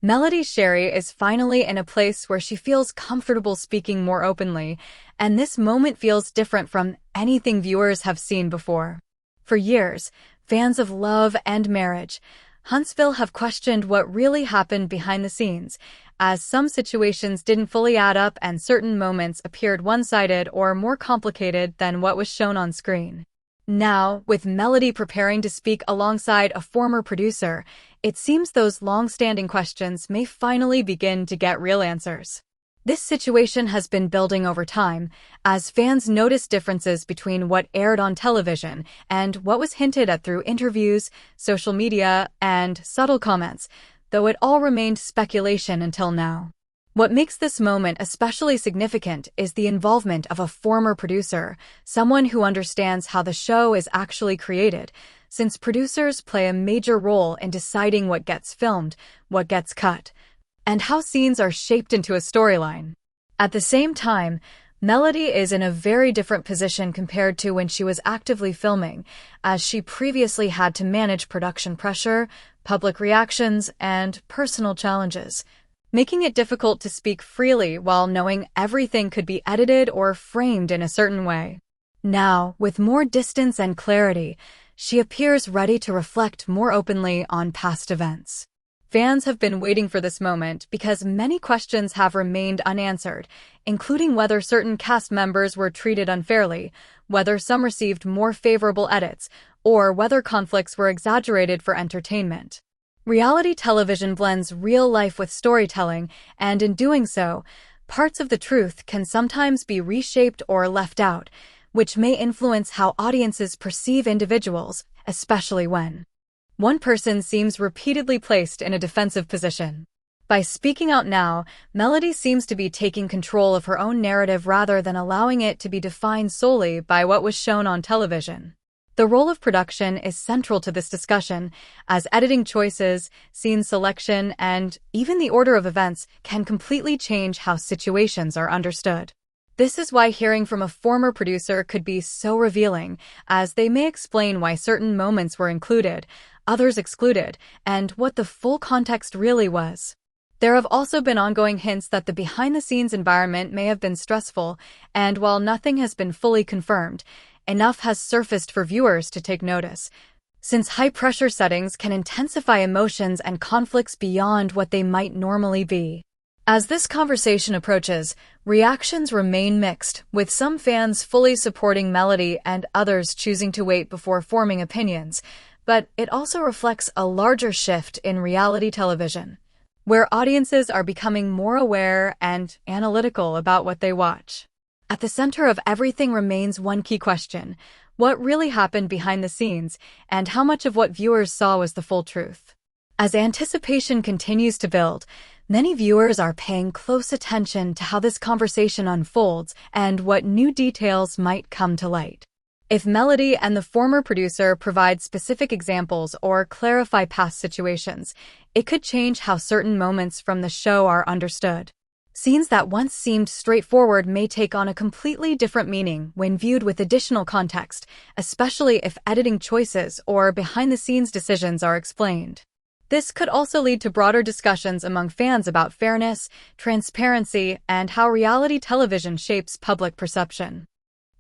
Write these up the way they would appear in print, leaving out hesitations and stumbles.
Shari is finally in a place where she feels comfortable speaking more openly, and this moment feels different from anything viewers have seen before. For years, fans of Love and Marriage, Huntsville have questioned what really happened behind the scenes, as some situations didn't fully add up and certain moments appeared one-sided or more complicated than what was shown on screen. Now, with Melody preparing to speak alongside a former producer, it seems those long-standing questions may finally begin to get real answers. This situation has been building over time, as fans notice differences between what aired on television and what was hinted at through interviews, social media, and subtle comments, though it all remained speculation until now. What makes this moment especially significant is the involvement of a former producer, someone who understands how the show is actually created, since producers play a major role in deciding what gets filmed, what gets cut, and how scenes are shaped into a storyline. At the same time, Melody is in a very different position compared to when she was actively filming, as she previously had to manage production pressure, public reactions, and personal challenges, making it difficult to speak freely while knowing everything could be edited or framed in a certain way. Now, with more distance and clarity, she appears ready to reflect more openly on past events. Fans have been waiting for this moment because many questions have remained unanswered, including whether certain cast members were treated unfairly, whether some received more favorable edits, or whether conflicts were exaggerated for entertainment. Reality television blends real life with storytelling, and in doing so, parts of the truth can sometimes be reshaped or left out, which may influence how audiences perceive individuals, especially when one person seems repeatedly placed in a defensive position. By speaking out now, Melody seems to be taking control of her own narrative rather than allowing it to be defined solely by what was shown on television. The role of production is central to this discussion, as editing choices, scene selection, and even the order of events can completely change how situations are understood. This is why hearing from a former producer could be so revealing, as they may explain why certain moments were included, others excluded, and what the full context really was. There have also been ongoing hints that the behind-the-scenes environment may have been stressful, and while nothing has been fully confirmed, enough has surfaced for viewers to take notice, since high-pressure settings can intensify emotions and conflicts beyond what they might normally be. As this conversation approaches, reactions remain mixed, with some fans fully supporting Melody and others choosing to wait before forming opinions, but it also reflects a larger shift in reality television, where audiences are becoming more aware and analytical about what they watch. At the center of everything remains one key question: what really happened behind the scenes, and how much of what viewers saw was the full truth? As anticipation continues to build, many viewers are paying close attention to how this conversation unfolds and what new details might come to light. If Melody and the former producer provide specific examples or clarify past situations, it could change how certain moments from the show are understood. Scenes that once seemed straightforward may take on a completely different meaning when viewed with additional context, especially if editing choices or behind-the-scenes decisions are explained. This could also lead to broader discussions among fans about fairness, transparency, and how reality television shapes public perception.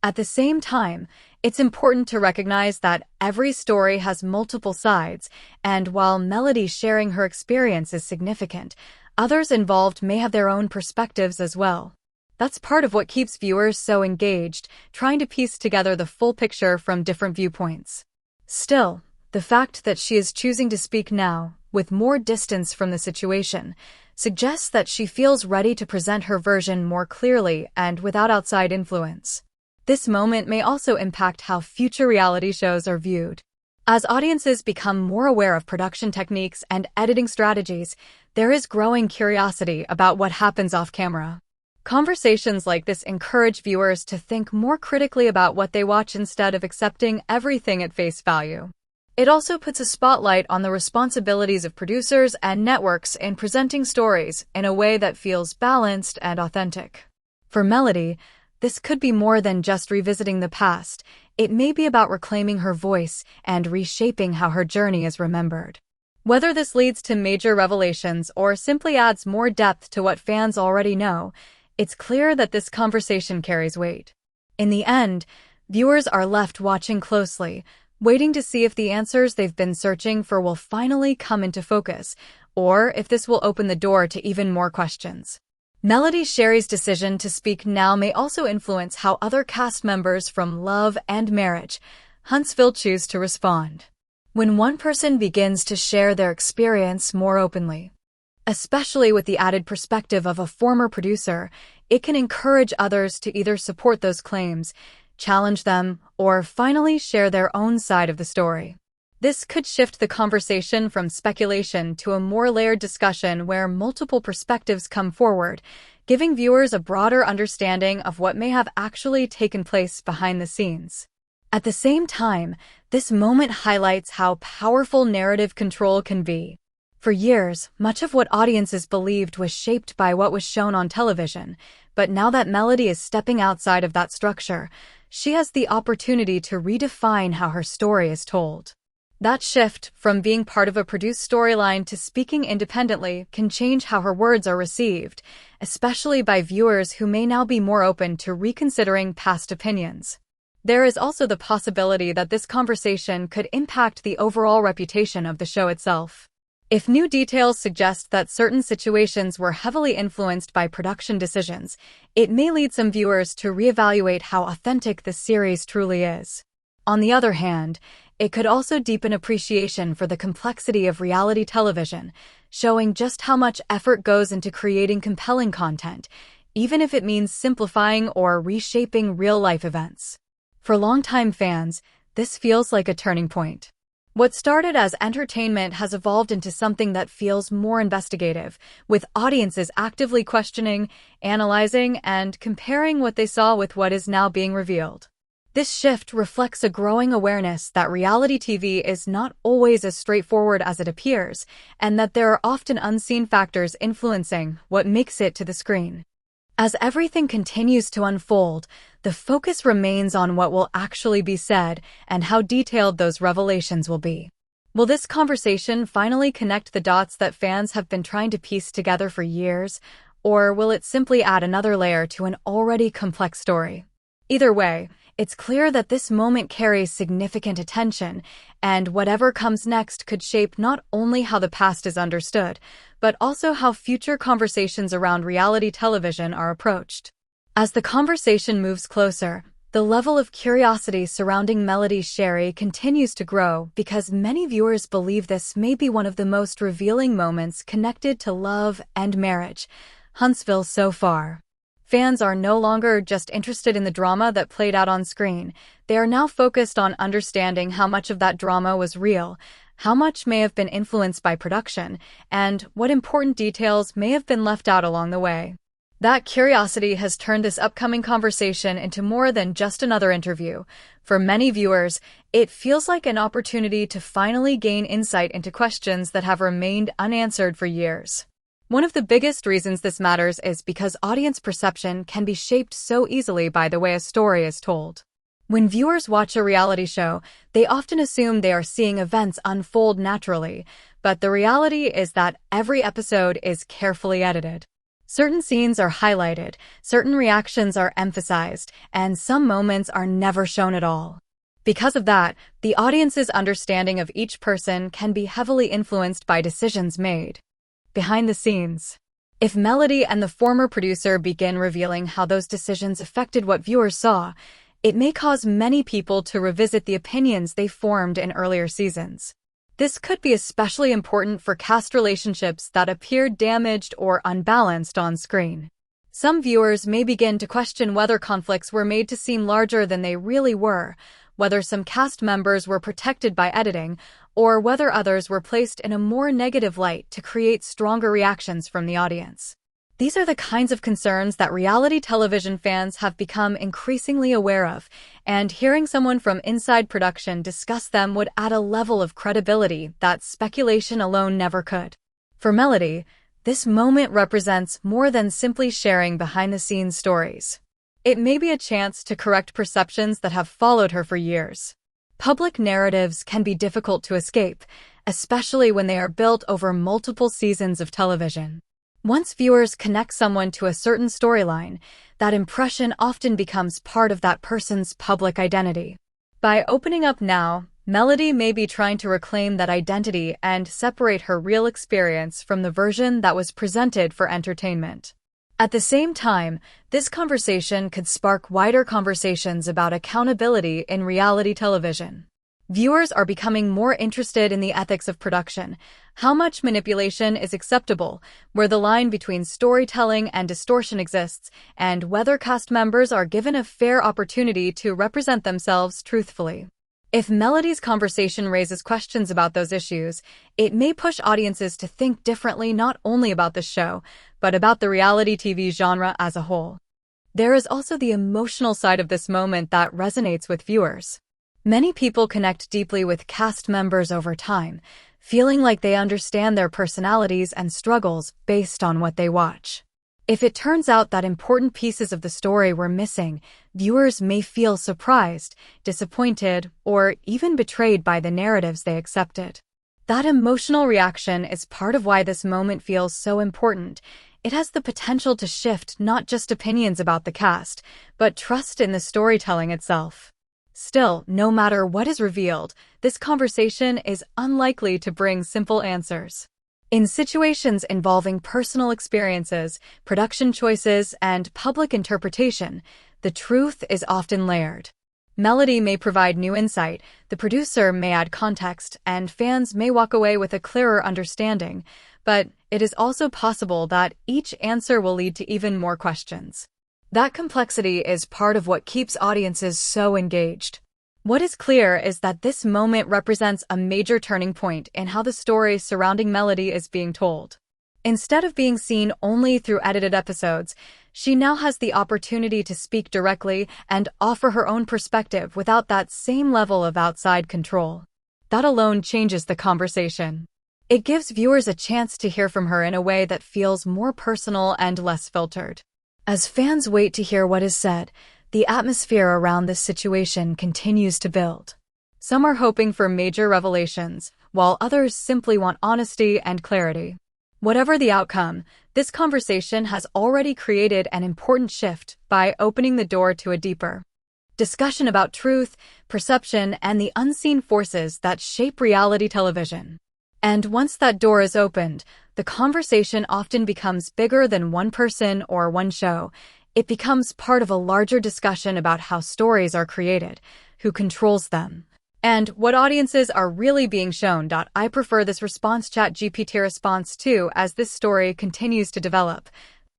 At the same time, it's important to recognize that every story has multiple sides, and while Melody sharing her experience is significant, others involved may have their own perspectives as well. That's part of what keeps viewers so engaged, trying to piece together the full picture from different viewpoints. Still, the fact that she is choosing to speak now, with more distance from the situation, suggests that she feels ready to present her version more clearly and without outside influence. This moment may also impact how future reality shows are viewed. As audiences become more aware of production techniques and editing strategies, there is growing curiosity about what happens off-camera. Conversations like this encourage viewers to think more critically about what they watch instead of accepting everything at face value. It also puts a spotlight on the responsibilities of producers and networks in presenting stories in a way that feels balanced and authentic. For Melody, this could be more than just revisiting the past. It may be about reclaiming her voice and reshaping how her journey is remembered. Whether this leads to major revelations or simply adds more depth to what fans already know, it's clear that this conversation carries weight. In the end, viewers are left watching closely, waiting to see if the answers they've been searching for will finally come into focus, or if this will open the door to even more questions. Shari's decision to speak now may also influence how other cast members from Love and Marriage, Huntsville choose to respond. When one person begins to share their experience more openly, especially with the added perspective of a former producer, it can encourage others to either support those claims, challenge them, or finally share their own side of the story. This could shift the conversation from speculation to a more layered discussion where multiple perspectives come forward, giving viewers a broader understanding of what may have actually taken place behind the scenes. At the same time, this moment highlights how powerful narrative control can be. For years, much of what audiences believed was shaped by what was shown on television, but now that Melody is stepping outside of that structure, she has the opportunity to redefine how her story is told. That shift, from being part of a produced storyline to speaking independently, can change how her words are received, especially by viewers who may now be more open to reconsidering past opinions. There is also the possibility that this conversation could impact the overall reputation of the show itself. If new details suggest that certain situations were heavily influenced by production decisions, it may lead some viewers to reevaluate how authentic the series truly is. On the other hand, it could also deepen appreciation for the complexity of reality television, showing just how much effort goes into creating compelling content, even if it means simplifying or reshaping real-life events. For longtime fans, this feels like a turning point. What started as entertainment has evolved into something that feels more investigative, with audiences actively questioning, analyzing, and comparing what they saw with what is now being revealed. This shift reflects a growing awareness that reality TV is not always as straightforward as it appears, and that there are often unseen factors influencing what makes it to the screen. As everything continues to unfold, the focus remains on what will actually be said and how detailed those revelations will be. Will this conversation finally connect the dots that fans have been trying to piece together for years, or will it simply add another layer to an already complex story? Either way, it's clear that this moment carries significant attention, and whatever comes next could shape not only how the past is understood, but also how future conversations around reality television are approached. As the conversation moves closer, the level of curiosity surrounding Shari continues to grow because many viewers believe this may be one of the most revealing moments connected to Love and Marriage, Huntsville so far. Fans are no longer just interested in the drama that played out on screen. They are now focused on understanding how much of that drama was real, how much may have been influenced by production, and what important details may have been left out along the way. That curiosity has turned this upcoming conversation into more than just another interview. For many viewers, it feels like an opportunity to finally gain insight into questions that have remained unanswered for years. One of the biggest reasons this matters is because audience perception can be shaped so easily by the way a story is told. When viewers watch a reality show, they often assume they are seeing events unfold naturally, but the reality is that every episode is carefully edited. Certain scenes are highlighted, certain reactions are emphasized, and some moments are never shown at all. Because of that, the audience's understanding of each person can be heavily influenced by decisions made behind the scenes. If Melody and the former producer begin revealing how those decisions affected what viewers saw, it may cause many people to revisit the opinions they formed in earlier seasons. This could be especially important for cast relationships that appeared damaged or unbalanced on screen. Some viewers may begin to question whether conflicts were made to seem larger than they really were, whether some cast members were protected by editing, or whether others were placed in a more negative light to create stronger reactions from the audience. These are the kinds of concerns that reality television fans have become increasingly aware of, and hearing someone from inside production discuss them would add a level of credibility that speculation alone never could. For Melody, this moment represents more than simply sharing behind-the-scenes stories. It may be a chance to correct perceptions that have followed her for years. Public narratives can be difficult to escape, especially when they are built over multiple seasons of television. Once viewers connect someone to a certain storyline, that impression often becomes part of that person's public identity. By opening up now, Melody may be trying to reclaim that identity and separate her real experience from the version that was presented for entertainment. At the same time, this conversation could spark wider conversations about accountability in reality television. Viewers are becoming more interested in the ethics of production, how much manipulation is acceptable, where the line between storytelling and distortion exists, and whether cast members are given a fair opportunity to represent themselves truthfully. If Melody's conversation raises questions about those issues, it may push audiences to think differently not only about the show, but about the reality TV genre as a whole. There is also the emotional side of this moment that resonates with viewers. Many people connect deeply with cast members over time, feeling like they understand their personalities and struggles based on what they watch. If it turns out that important pieces of the story were missing, viewers may feel surprised, disappointed, or even betrayed by the narratives they accepted. That emotional reaction is part of why this moment feels so important. It has the potential to shift not just opinions about the cast, but trust in the storytelling itself. Still, no matter what is revealed, this conversation is unlikely to bring simple answers. In situations involving personal experiences, production choices, and public interpretation, the truth is often layered. Melody may provide new insight, the producer may add context, and fans may walk away with a clearer understanding, but it is also possible that each answer will lead to even more questions. That complexity is part of what keeps audiences so engaged. What is clear is that this moment represents a major turning point in how the story surrounding Melody is being told. Instead of being seen only through edited episodes, she now has the opportunity to speak directly and offer her own perspective without that same level of outside control. That alone changes the conversation. It gives viewers a chance to hear from her in a way that feels more personal and less filtered. As fans wait to hear what is said, the atmosphere around this situation continues to build. Some are hoping for major revelations, while others simply want honesty and clarity. Whatever the outcome, this conversation has already created an important shift by opening the door to a deeper discussion about truth, perception, and the unseen forces that shape reality television. And once that door is opened, the conversation often becomes bigger than one person or one show. It becomes part of a larger discussion about how stories are created, who controls them, and what audiences are really being shown. I prefer this response ChatGPT response too as this story continues to develop.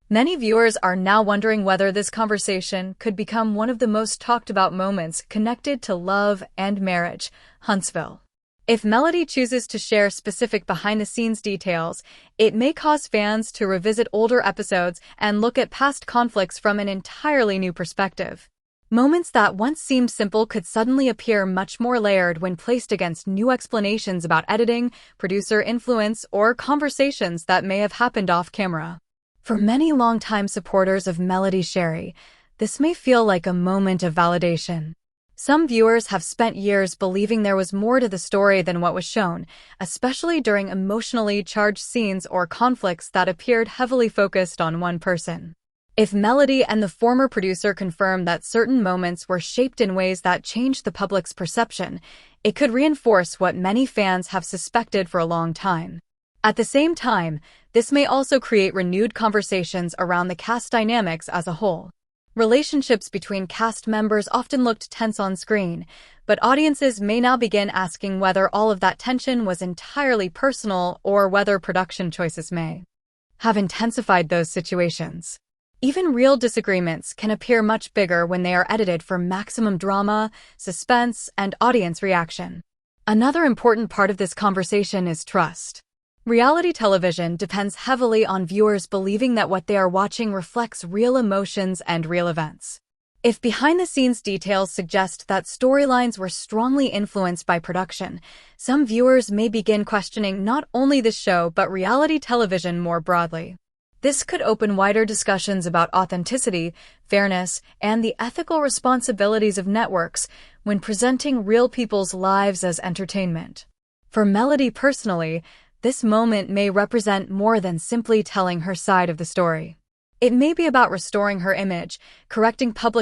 Many viewers are now wondering whether this conversation could become one of the most talked about moments connected to love and marriage. Huntsville. If Melody chooses to share specific behind-the-scenes details, it may cause fans to revisit older episodes and look at past conflicts from an entirely new perspective. Moments that once seemed simple could suddenly appear much more layered when placed against new explanations about editing, producer influence, or conversations that may have happened off-camera. For many longtime supporters of Melody Shari, this may feel like a moment of validation. Some viewers have spent years believing there was more to the story than what was shown, especially during emotionally charged scenes or conflicts that appeared heavily focused on one person. If Melody and the former producer confirm that certain moments were shaped in ways that changed the public's perception, it could reinforce what many fans have suspected for a long time. At the same time, this may also create renewed conversations around the cast dynamics as a whole. Relationships between cast members often looked tense on screen, but audiences may now begin asking whether all of that tension was entirely personal or whether production choices may have intensified those situations. Even real disagreements can appear much bigger when they are edited for maximum drama, suspense, and audience reaction. Another important part of this conversation is trust. Reality television depends heavily on viewers believing that what they are watching reflects real emotions and real events. If behind-the-scenes details suggest that storylines were strongly influenced by production, some viewers may begin questioning not only the show but reality television more broadly. This could open wider discussions about authenticity, fairness, and the ethical responsibilities of networks when presenting real people's lives as entertainment. For Melody personally, this moment may represent more than simply telling her side of the story. It may be about restoring her image, correcting public